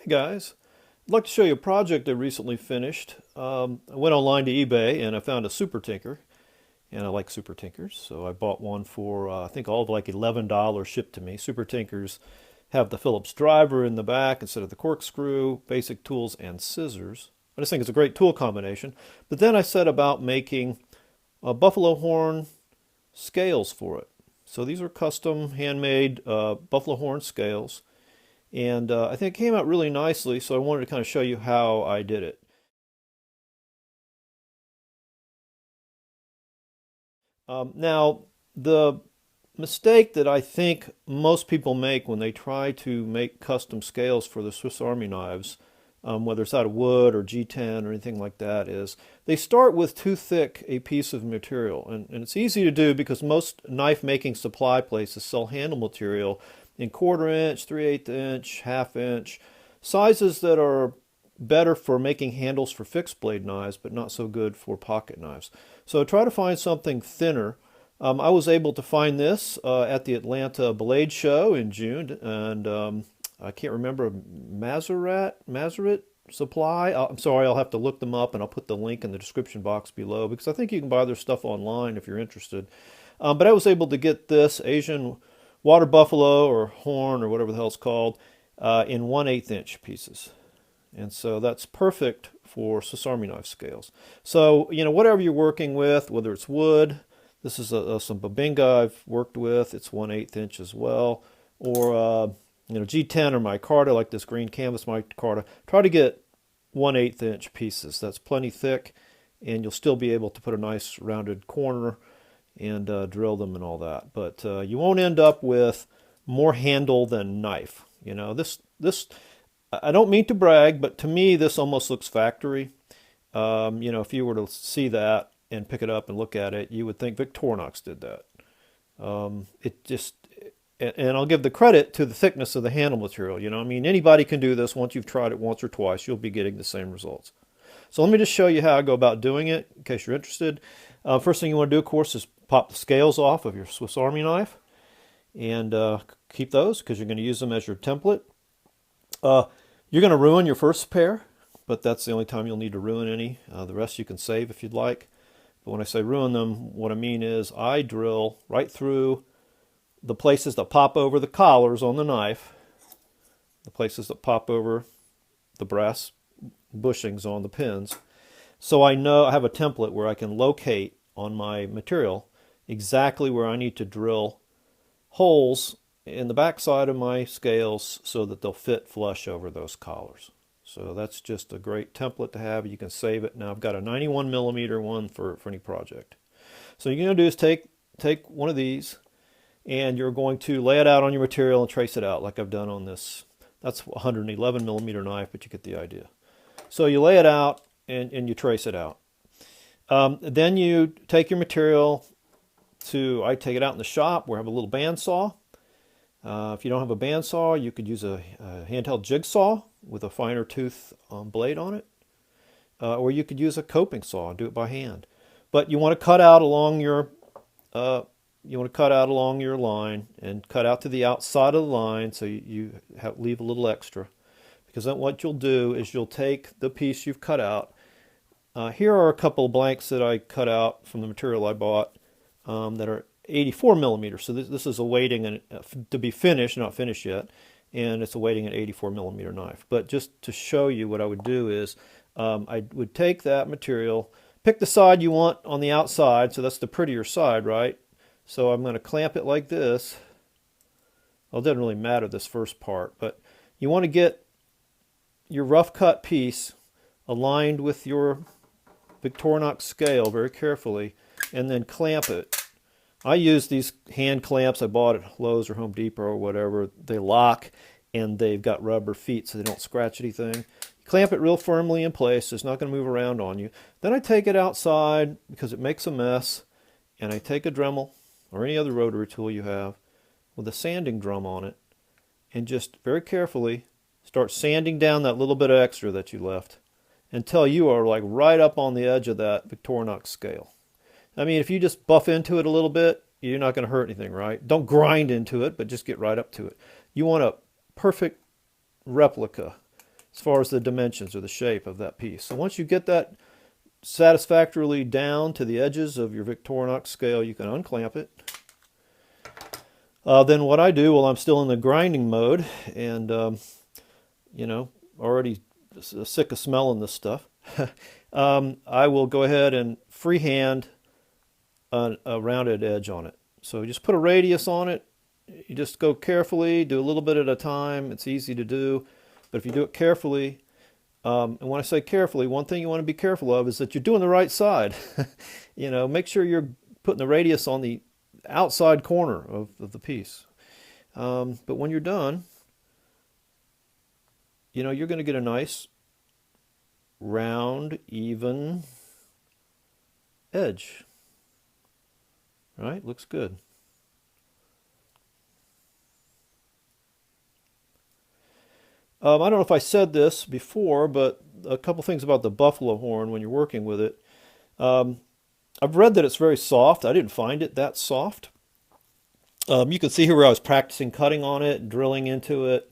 Guys, I'd like to show you a project I recently finished. I went online to eBay and I found a Super Tinker, and I like Super Tinkers, so I bought one for I think all of like $11 shipped to me. Super Tinkers have the Phillips driver in the back instead of the corkscrew, basic tools, and scissors. I just think it's a great tool combination. But then I set about making buffalo horn scales for it. So these are custom handmade buffalo horn scales. And I think it came out really nicely, so I wanted to kind of show you how I did it. Now, the mistake that I think most people make when they try to make custom scales for the Swiss Army knives, whether it's out of wood or G10 or anything like that, is they start with too thick a piece of material. And it's easy to do because most knife making supply places sell handle material in 1/4 inch, 3/8 inch, 1/2 inch, sizes that are better for making handles for fixed blade knives, but not so good for pocket knives. So try to find something thinner. I was able to find this at the Atlanta Blade Show in June, and I can't remember, Maserat Supply. I'm sorry, I'll have to look them up, and I'll put the link in the description box below because I think you can buy their stuff online if you're interested. But I was able to get this Asian water buffalo or horn or whatever the hell it's called in 1/8 inch pieces. And so that's perfect for Swiss Army knife scales. So, whatever you're working with, whether it's wood, this is some Babinga I've worked with, it's 1/8 inch as well, or, G10 or micarta, like this green canvas micarta, try to get 1/8 inch pieces. That's plenty thick, and you'll still be able to put a nice rounded corner and drill them and all that. But you won't end up with more handle than knife. This I don't mean to brag, but to me this almost looks factory. If you were to see that and pick it up and look at it, you would think Victorinox did that. It just, and I'll give the credit to the thickness of the handle material. Anybody can do this. Once you've tried it once or twice, you'll be getting the same results. So let me just show you how I go about doing it in case you're interested. First thing you want to do, of course, is pop the scales off of your Swiss Army knife and keep those because you're going to use them as your template. You're going to ruin your first pair, but that's the only time you'll need to ruin any. The rest you can save if you'd like. But when I say ruin them, what I mean is I drill right through the places that pop over the collars on the knife, the places that pop over the brass bushings on the pins. So I know I have a template where I can locate on my material exactly where I need to drill holes in the backside of my scales so that they'll fit flush over those collars. So that's just a great template to have. You can save it. Now I've got a 91 millimeter one for any project. So what you're going to do is take one of these and you're going to lay it out on your material and trace it out like I've done on this. That's a 111 millimeter knife, but you get the idea. So you lay it out and you trace it out. Then you take your material I take it out in the shop where I have a little bandsaw. If you don't have a bandsaw, you could use a handheld jigsaw with a finer tooth blade on it. Or you could use a coping saw and do it by hand. But you want to cut out along your line and cut out to the outside of the line so you leave a little extra. Because then what you'll do is you'll take the piece you've cut out. Here are a couple of blanks that I cut out from the material I bought that are 84 millimeters. So this is a weighting to be finished, not finished yet, and it's a weighting an 84 millimeter knife. But just to show you what I would do is I would take that material, pick the side you want on the outside, so that's the prettier side, right? So I'm going to clamp it like this. Well, it doesn't really matter this first part, but you want to get your rough cut piece aligned with your Victorinox scale very carefully and then clamp it. I use these hand clamps I bought at Lowe's or Home Depot or whatever. They lock and they've got rubber feet so they don't scratch anything. Clamp it real firmly in place so it's not going to move around on you. Then I take it outside because it makes a mess, and I take a Dremel or any other rotary tool you have with a sanding drum on it and just very carefully start sanding down that little bit of extra that you left until you are like right up on the edge of that Victorinox scale. I mean, if you just buff into it a little bit, you're not going to hurt anything, right? Don't grind into it, but just get right up to it. You want a perfect replica as far as the dimensions or the shape of that piece. So once you get that satisfactorily down to the edges of your Victorinox scale, you can unclamp it. Then what I do while I'm still in the grinding mode, and you know, already sick of smelling this stuff, I will go ahead and freehand a rounded edge on it. So just put a radius on it. You just go carefully, do a little bit at a time. It's easy to do, but if you do it carefully, and when I say carefully, one thing you want to be careful of is that you're doing the right side. You know, make sure you're putting the radius on the outside corner of the piece. But when you're done, you know, you're going to get a nice round, even edge. Right? Looks good. I don't know if I said this before, but a couple things about the buffalo horn when you're working with it. I've read that it's very soft. I didn't find it that soft. You can see here where I was practicing cutting on it, drilling into it,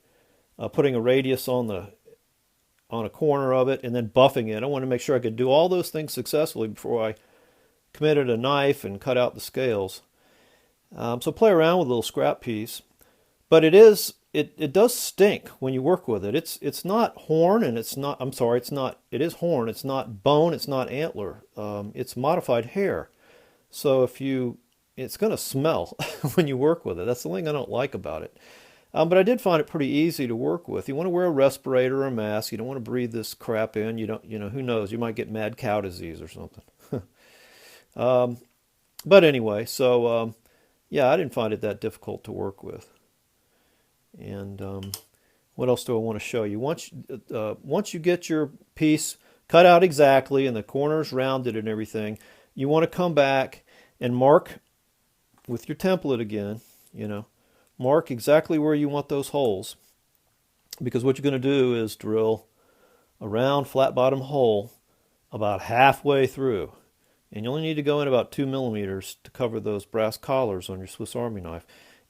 putting a radius on a corner of it, and then buffing it. I wanted to make sure I could do all those things successfully before I committed a knife and cut out the scales. So play around with a little scrap piece. But it does stink when you work with it. It's not horn, and it's not, I'm sorry, it is horn. It's not bone, it's not antler. It's modified hair. So it's going to smell when you work with it. That's the thing I don't like about it. But I did find it pretty easy to work with. You want to wear a respirator or a mask. You don't want to breathe this crap in. You know, who knows? You might get mad cow disease or something. But anyway, so yeah, I didn't find it that difficult to work with. And what else do I want to show you? Once you get your piece cut out exactly and the corners rounded and everything, you want to come back and mark with your template again, you know, mark exactly where you want those holes. Because what you're going to do is drill a round flat bottom hole about halfway through. And you only need to go in about 2 millimeters to cover those brass collars on your Swiss Army knife.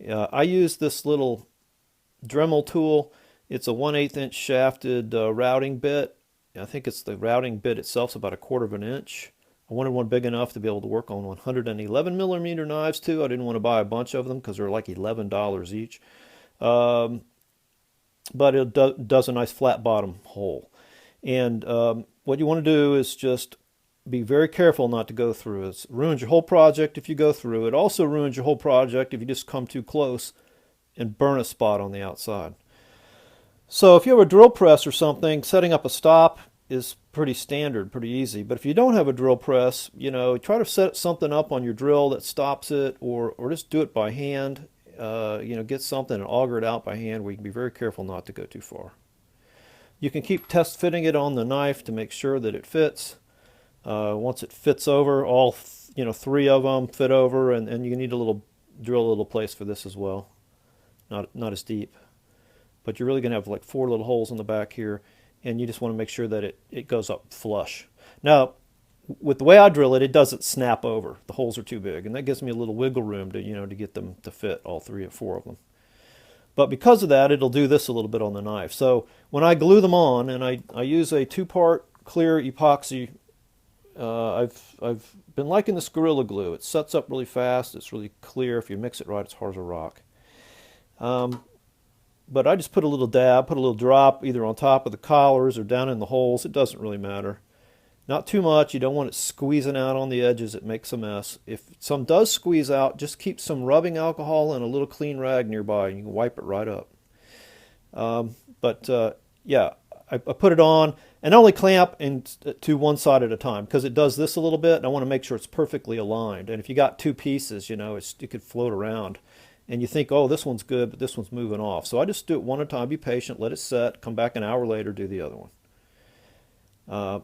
I use this little Dremel tool. It's a 1/8 inch shafted routing bit. I think it's the routing bit itself is about 1/4 inch. I wanted one big enough to be able to work on 111 millimeter knives too. I didn't want to buy a bunch of them because they're like $11 each. But it does a nice flat bottom hole. And what you want to do is just be very careful not to go through it. It ruins your whole project if you go through. It also ruins your whole project if you just come too close and burn a spot on the outside. So if you have a drill press or something, setting up a stop is pretty standard, pretty easy. But if you don't have a drill press, you know, try to set something up on your drill that stops it, or just do it by hand. You know, get something and auger it out by hand where you can be very careful not to go too far. You can keep test fitting it on the knife to make sure that it fits. Once it fits over, all 3 of them fit over, and you need drill a little place for this as well. Not as deep, but you're really going to have like 4 little holes in the back here, and you just want to make sure that it goes up flush. Now, with the way I drill it, it doesn't snap over. The holes are too big, and that gives me a little wiggle room to to get them to fit, all 3 or 4 of them. But because of that, it'll do this a little bit on the knife. So when I glue them on, and I use a 2-part clear epoxy. I've been liking this Gorilla Glue. It sets up really fast. It's really clear. If you mix it right, it's hard as a rock. But I just put a little dab, put a little drop either on top of the collars or down in the holes. It doesn't really matter. Not too much. You don't want it squeezing out on the edges. It makes a mess. If some does squeeze out, just keep some rubbing alcohol and a little clean rag nearby, and you can wipe it right up. Yeah, I put it on, and only clamp to one side at a time because it does this a little bit, and I want to make sure it's perfectly aligned. And if you got 2 pieces, it could float around. And you think, oh, this one's good, but this one's moving off. So I just do it one at a time, be patient, let it set, come back an hour later, do the other one.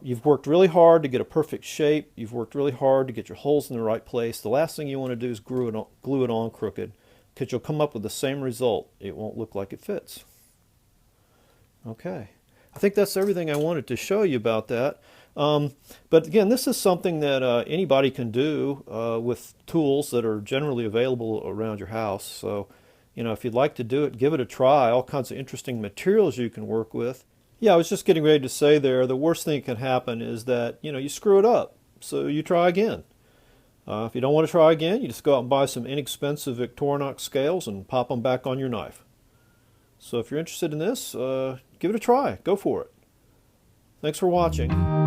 You've worked really hard to get a perfect shape. You've worked really hard to get your holes in the right place. The last thing you want to do is glue it on crooked, because you'll come up with the same result. It won't look like it fits. Okay. I think that's everything I wanted to show you about that. But again, this is something that anybody can do with tools that are generally available around your house. So, if you'd like to do it, give it a try. All kinds of interesting materials you can work with. Yeah, I was just getting ready to say there, the worst thing that can happen is that, you screw it up. So you try again. If you don't want to try again, you just go out and buy some inexpensive Victorinox scales and pop them back on your knife. So if you're interested in this, give it a try. Go for it. Thanks for watching.